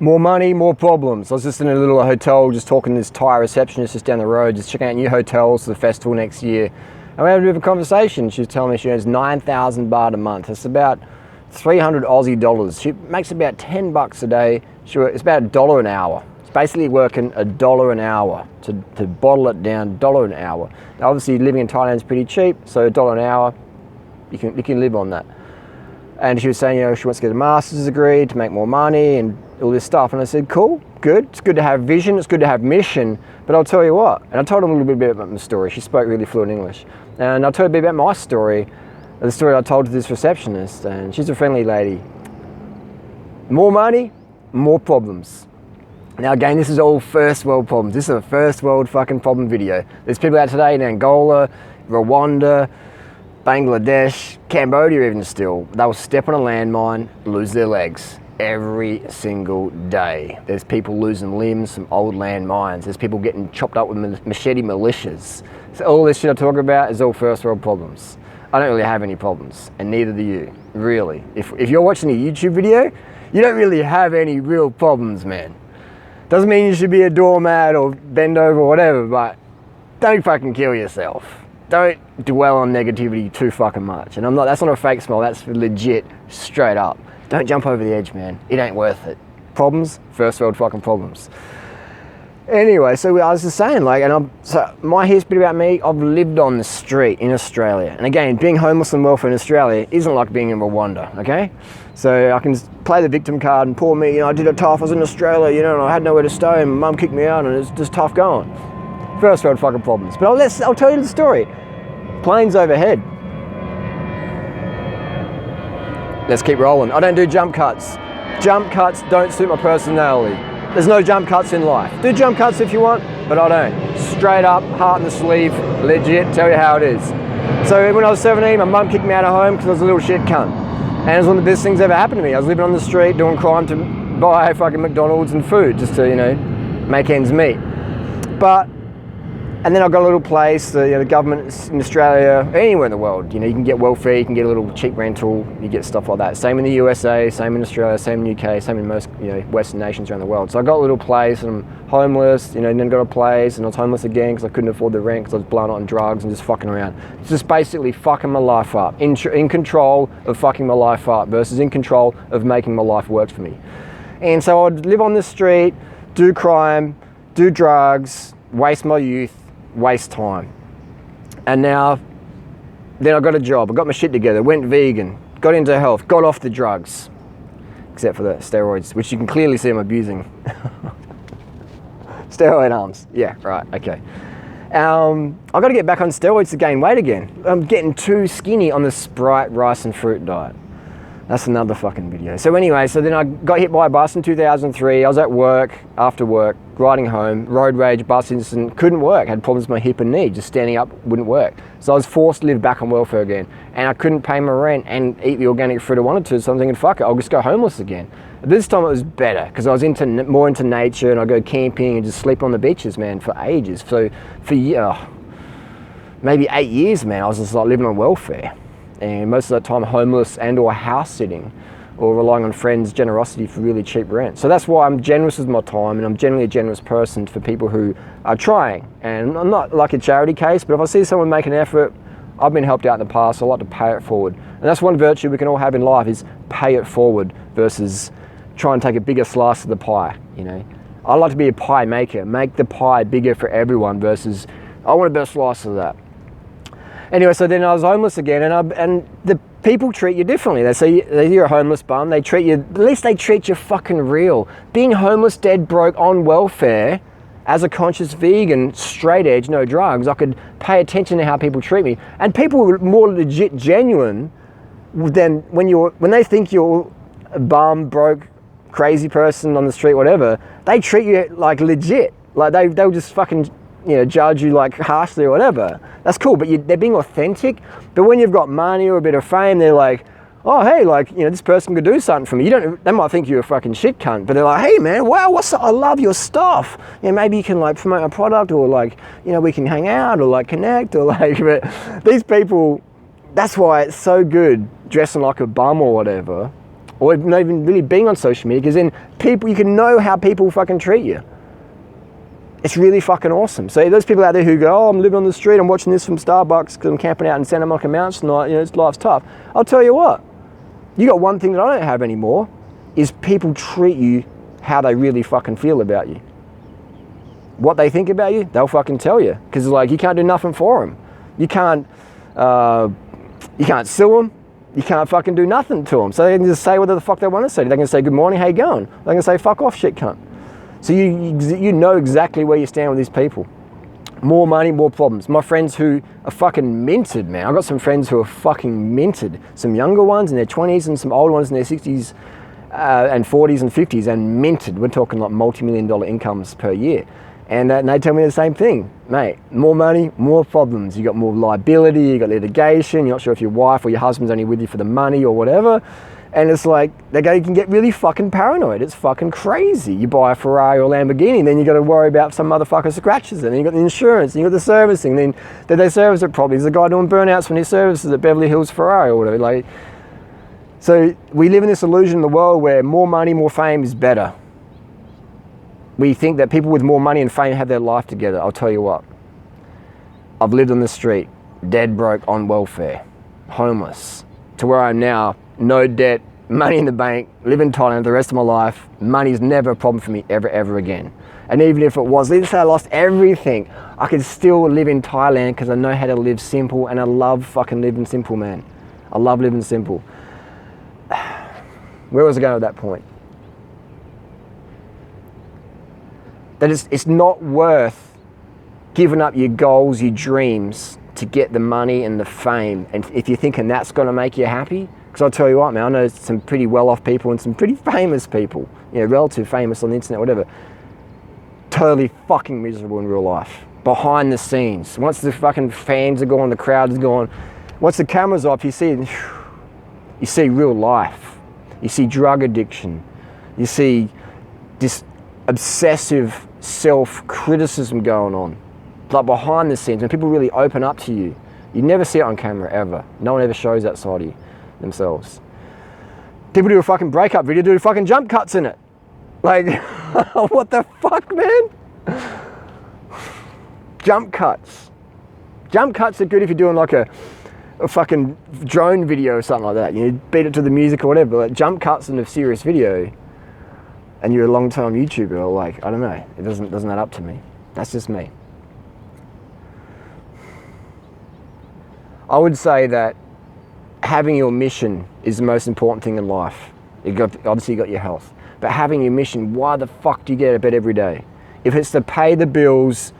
More money, more problems. I was just in a little hotel, just talking to this Thai receptionist just down the road, just checking out new hotels for the festival next year. And we had a bit of a conversation. She was telling me she earns 9,000 baht a month. It's about 300 Aussie dollars. She makes about 10 bucks a day. It's about $1 an hour. It's basically working $1 an hour to bottle it down, $1 an hour. Now obviously living in Thailand is pretty cheap, so $1 an hour, you can live on that. And she was saying, you know, she wants to get a master's degree to make more money and all this stuff. And I said, cool, good. It's good to have vision. It's good to have mission. But I'll tell you what. And I told her a little bit about my story. She spoke really fluent English. And I told her a bit about my story, the story I told to this receptionist. And she's a friendly lady. More money, more problems. Now again, this is all first world problems. This is a first world fucking problem video. There's people out today in Angola, Rwanda, Bangladesh, Cambodia even still. They'll step on a landmine, lose their legs every single day. There's people losing limbs from old landmines. There's people getting chopped up with machete militias. So all this shit I talk about is all first world problems. I don't really have any problems, and neither do you, really. If you're watching a YouTube video, you don't really have any real problems, man. Doesn't mean you should be a doormat or bend over or whatever, but don't fucking kill yourself. Don't dwell on negativity too fucking much. And that's not a fake smile, that's legit, straight up. Don't jump over the edge, man. It ain't worth it. Problems, first world fucking problems. Anyway, so I was just saying, like, so my history about me, I've lived on the street in Australia. And again, being homeless and welfare in Australia isn't like being in Rwanda, okay? So I can play the victim card and poor me, you know, I did it tough, I was in Australia, you know, and I had nowhere to stay and mum kicked me out and it's just tough going. First world fucking problems. But I'll tell you the story. Planes overhead. Let's keep rolling. I don't do jump cuts. Jump cuts don't suit my personality. There's no jump cuts in life. Do jump cuts if you want, but I don't. Straight up, heart in the sleeve, legit, tell you how it is. So when I was 17, my mum kicked me out of home because I was a little shit cunt. And it was one of the best things that ever happened to me. I was living on the street doing crime to buy fucking McDonald's and food just to, you know, make ends meet. And then I got a little place, you know, the government in Australia, anywhere in the world, you know, you can get welfare, you can get a little cheap rental, you get stuff like that. Same in the USA, same in Australia, same in the UK, same in most, you know, Western nations around the world. So I got a little place and I'm homeless, you know, and then got a place and I was homeless again because I couldn't afford the rent because I was blowing it on drugs and just fucking around. Just basically fucking my life up, in control of fucking my life up versus in control of making my life work for me. And so I'd live on the street, do crime, do drugs, waste my youth, waste time. And then I got a job, I got my shit together, went vegan, got into health, got off the drugs, except for the steroids, which you can clearly see I'm abusing. Steroid arms, yeah, right, okay. I got to get back on steroids to gain weight again. I'm getting too skinny on the Sprite, rice and fruit diet. That's another fucking video. So anyway, so then I got hit by a bus in 2003. I was at work, after work, riding home, road rage, bus incident, couldn't work. Had problems with my hip and knee, just standing up wouldn't work. So I was forced to live back on welfare again. And I couldn't pay my rent and eat the organic fruit I wanted to, so I'm thinking, fuck it, I'll just go homeless again. This time it was better, because I was more into nature and I go camping and just sleep on the beaches, man, for ages. So for maybe 8 years, man, I was just like living on welfare. And most of that time homeless and or house sitting or relying on friends' generosity for really cheap rent. So that's why I'm generous with my time and I'm generally a generous person for people who are trying. And I'm not like a charity case, but if I see someone make an effort, I've been helped out in the past, so I like to pay it forward. And that's one virtue we can all have in life is pay it forward versus try and take a bigger slice of the pie, you know. I like to be a pie maker, make the pie bigger for everyone versus I want a better slice of that. Anyway, so then I was homeless again, and the people treat you differently. They say you're a homeless bum. They treat you, at least they treat you fucking real. Being homeless, dead broke, on welfare, as a conscious vegan, straight edge, no drugs, I could pay attention to how people treat me. And people were more legit genuine than when they think you're a bum, broke, crazy person on the street, whatever. They treat you like legit. Like they'll just fucking, you know, judge you like harshly or whatever. That's cool, but they're being authentic. But when you've got money or a bit of fame, they're like, oh, hey, like, you know, this person could do something for me. They might think you're a fucking shit cunt, but they're like, hey man, wow, I love your stuff. You know, maybe you can like promote a product or like, you know, we can hang out or like connect or like, but these people, that's why it's so good dressing like a bum or whatever or not even really being on social media, because then you can know how people fucking treat you. It's really fucking awesome. So those people out there who go, oh, I'm living on the street, I'm watching this from Starbucks because I'm camping out in Santa Monica Mountains tonight, life's tough. I'll tell you what, you got one thing that I don't have anymore, is people treat you how they really fucking feel about you. What they think about you, they'll fucking tell you. Because you can't do nothing for them. You can't sue them. You can't fucking do nothing to them. So they can just say whatever the fuck they want to say. They can say, good morning, how you going? They can say, fuck off, shit cunt. So you know exactly where you stand with these people. More money, more problems. My friends who are fucking minted, man. I've got some friends who are fucking minted. Some younger ones in their 20s and some older ones in their 60s and 40s and 50s and minted. We're talking like multi-million-dollar incomes per year. And they tell me the same thing. Mate, more money, more problems. You got more liability, you got litigation, you're not sure if your wife or your husband's only with you for the money or whatever. And it's like, you can get really fucking paranoid. It's fucking crazy. You buy a Ferrari or Lamborghini, then you got to worry about some motherfucker scratches it. And you got the insurance, and you got the servicing. Then did they service it properly? There's a guy doing burnouts when he services at Beverly Hills Ferrari or whatever. So we live in this illusion in the world where more money, more fame is better. We think that people with more money and fame have their life together. I'll tell you what. I've lived on the street, dead broke, on welfare, homeless, to where I'm now, no debt, money in the bank, live in Thailand the rest of my life. Money's never a problem for me ever again. And even if it was, let's say I lost everything, I could still live in Thailand because I know how to live simple, and I love fucking living simple, man. I love living simple. Where was I going at that point? That it's not worth giving up your goals, your dreams to get the money and the fame. And if you're thinking that's going to make you happy, because I'll tell you what, man, I know some pretty well-off people and some pretty famous people, relative famous on the internet, whatever, totally fucking miserable in real life. Behind the scenes. Once the fucking fans are gone, the crowd is gone, once the camera's off, you see real life. You see drug addiction. You see this obsessive self-criticism going on. Like behind the scenes, when people really open up to you, you never see it on camera ever. No one ever shows that side of you themselves. People do a fucking breakup video, do fucking jump cuts in it. What the fuck, man? Jump cuts. Jump cuts are good if you're doing like a fucking drone video or something like that. You beat it to the music or whatever. But jump cuts in a serious video, and you're a long-time YouTuber, I don't know. It doesn't add up to me. That's just me. I would say that having your mission is the most important thing in life. Obviously you got your health, but having your mission, why the fuck do you get out of bed every day? If it's to pay the bills,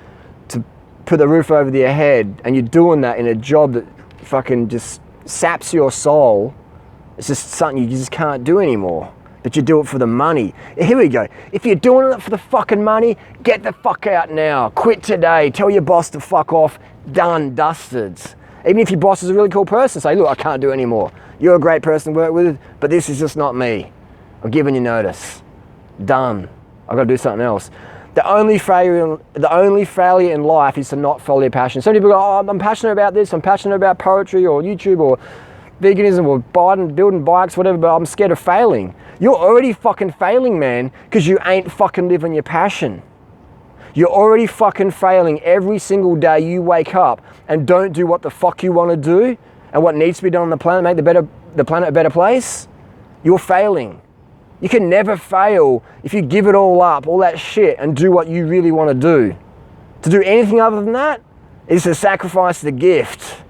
to put the roof over your head, and you're doing that in a job that fucking just saps your soul, it's just something you just can't do anymore. But you do it for the money. Here we go. If you're doing it for the fucking money, get the fuck out now. Quit today. Tell your boss to fuck off. Done, dusted. Even if your boss is a really cool person, say, look, I can't do it anymore. You're a great person to work with, but this is just not me. I'm giving you notice. Done. I've got to do something else. The only failure in life is to not follow your passion. Some people go, oh, I'm passionate about this. I'm passionate about poetry or YouTube or veganism or building bikes, whatever, but I'm scared of failing. You're already fucking failing, man, because you ain't fucking living your passion. You're already fucking failing every single day you wake up and don't do what the fuck you want to do and what needs to be done on the planet, make the planet a better place. You're failing. You can never fail if you give it all up, all that shit, and do what you really want to do. To do anything other than that is to sacrifice the gift.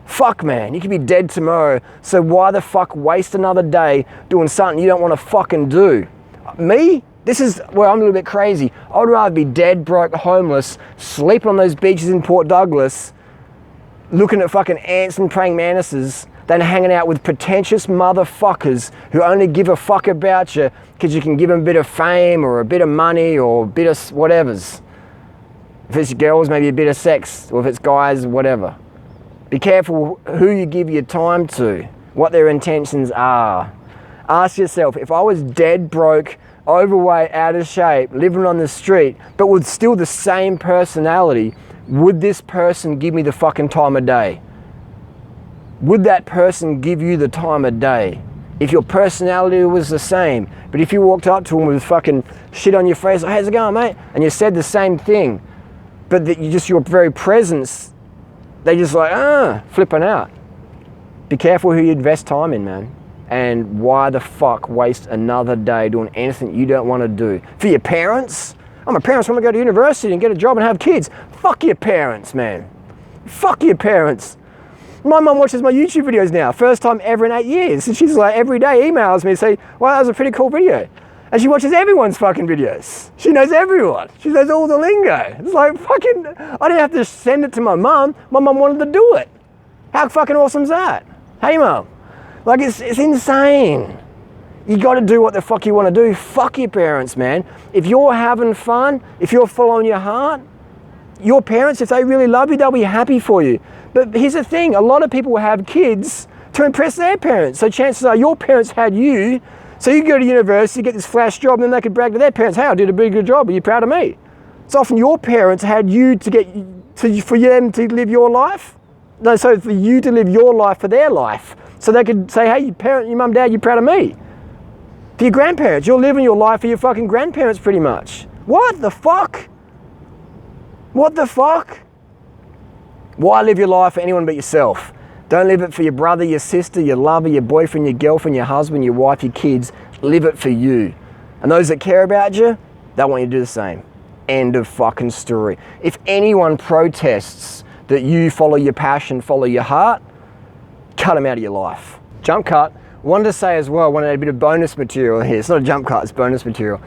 Fuck, man, you could be dead tomorrow, so why the fuck waste another day doing something you don't want to fucking do? Me? This is where I'm a little bit crazy. I would rather be dead, broke, homeless, sleeping on those beaches in Port Douglas, looking at fucking ants and praying mantises, than hanging out with pretentious motherfuckers who only give a fuck about you because you can give them a bit of fame or a bit of money or a bit of whatevers. If it's girls, maybe a bit of sex, or if it's guys, whatever. Be careful who you give your time to, what their intentions are. Ask yourself, if I was dead broke, overweight, out of shape, living on the street, but with still the same personality, would this person give me the fucking time of day? Would that person give you the time of day? if your personality was the same. But if you walked up to them with fucking shit on your face, like, how's it going, mate? And you said the same thing, but that you just, your very presence, they just like, flipping out. Be careful who you invest time in, man. And why the fuck waste another day doing anything you don't want to do? For your parents? Oh, my parents want to go to university and get a job and have kids. Fuck your parents, man. Fuck your parents. My mum watches my YouTube videos now, first time ever in 8 years. And she's like, every day emails me and say, well, that was a pretty cool video. And she watches everyone's fucking videos. She knows everyone. She knows all the lingo. It's like fucking, I didn't have to send it to my mum. My mum wanted to do it. How fucking awesome is that? Hey, mum. Like, it's insane. You got to do what the fuck you want to do. Fuck your parents, man. If you're having fun, if you're following your heart, your parents, if they really love you, they'll be happy for you. But here's the thing, a lot of people have kids to impress their parents. So chances are your parents had you, so you go to university, get this flash job, and then they could brag to their parents, hey, I did a pretty good job, are you proud of me? It's often your parents had you for them to live your life. No, so for you to live your life for their life. So they could say, hey, your mum, dad, you proud of me? For your grandparents, you're living your life for your fucking grandparents pretty much. What the fuck? What the fuck? Why live your life for anyone but yourself? Don't live it for your brother, your sister, your lover, your boyfriend, your girlfriend, your husband, your wife, your kids. Live it for you. And those that care about you, they want you to do the same. End of fucking story. If anyone protests that you follow your passion, follow your heart, cut them out of your life. Jump cut. Wanted to say as well, I wanted a bit of bonus material here. It's not a jump cut, it's bonus material.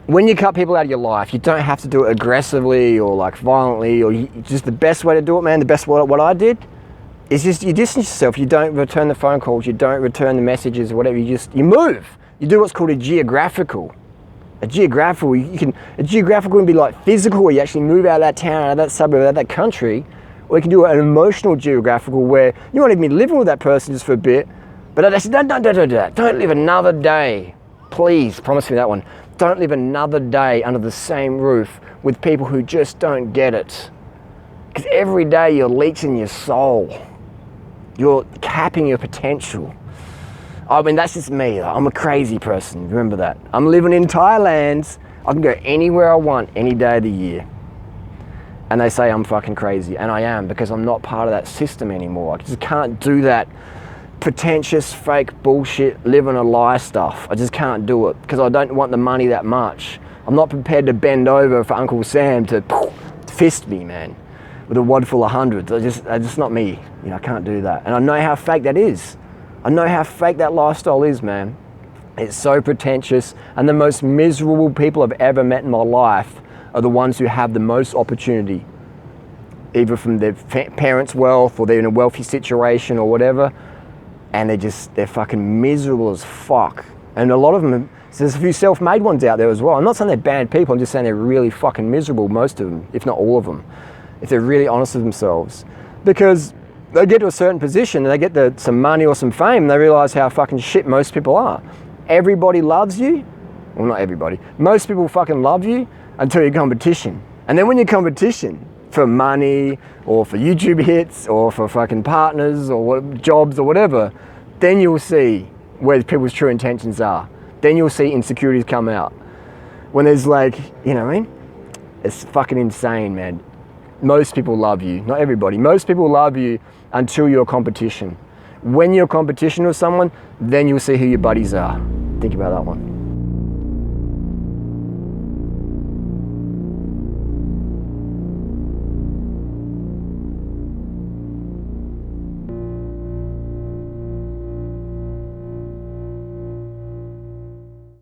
When you cut people out of your life, you don't have to do it aggressively or like violently, or just the best way to do it, man, the best way, what I did, is just you distance yourself. You don't return the phone calls, you don't return the messages or whatever, you move. You do what's called a geographical. A geographical can be like physical, where you actually move out of that town, out of that suburb, out of that country, or you can do an emotional geographical where you might even be living with that person just for a bit, but I said, don't live another day. Please, promise me that one. Don't live another day under the same roof with people who just don't get it. Because every day you're leeching your soul. You're capping your potential. I mean, that's just me. I'm a crazy person, remember that. I'm living in Thailand. I can go anywhere I want, any day of the year. And they say I'm fucking crazy, and I am, because I'm not part of that system anymore. I just can't do that pretentious, fake bullshit, living a lie stuff. I just can't do it, because I don't want the money that much. I'm not prepared to bend over for Uncle Sam to fist me, man, with a wad full of hundreds. That's just not me. You know, I can't do that. And I know how fake that is. I know how fake that lifestyle is, man. It's so pretentious, and the most miserable people I've ever met in my life are the ones who have the most opportunity, either from their parents' wealth, or they're in a wealthy situation or whatever, and they're fucking miserable as fuck. And a lot of them, there's a few self-made ones out there as well. I'm not saying they're bad people, I'm just saying they're really fucking miserable, most of them, if not all of them, if they're really honest with themselves. Because they get to a certain position and they get some money or some fame, and they realize how fucking shit most people are. Everybody loves you. Well, not everybody. Most people fucking love you until your competition. And then when your competition for money or for YouTube hits or for fucking partners or jobs or whatever, then you'll see where people's true intentions are. Then you'll see insecurities come out. When there's like, you know what I mean? It's fucking insane, man. Most people love you, not everybody. Most people love you until you're competition. When you're competition with someone, then you'll see who your buddies are. Think about that one.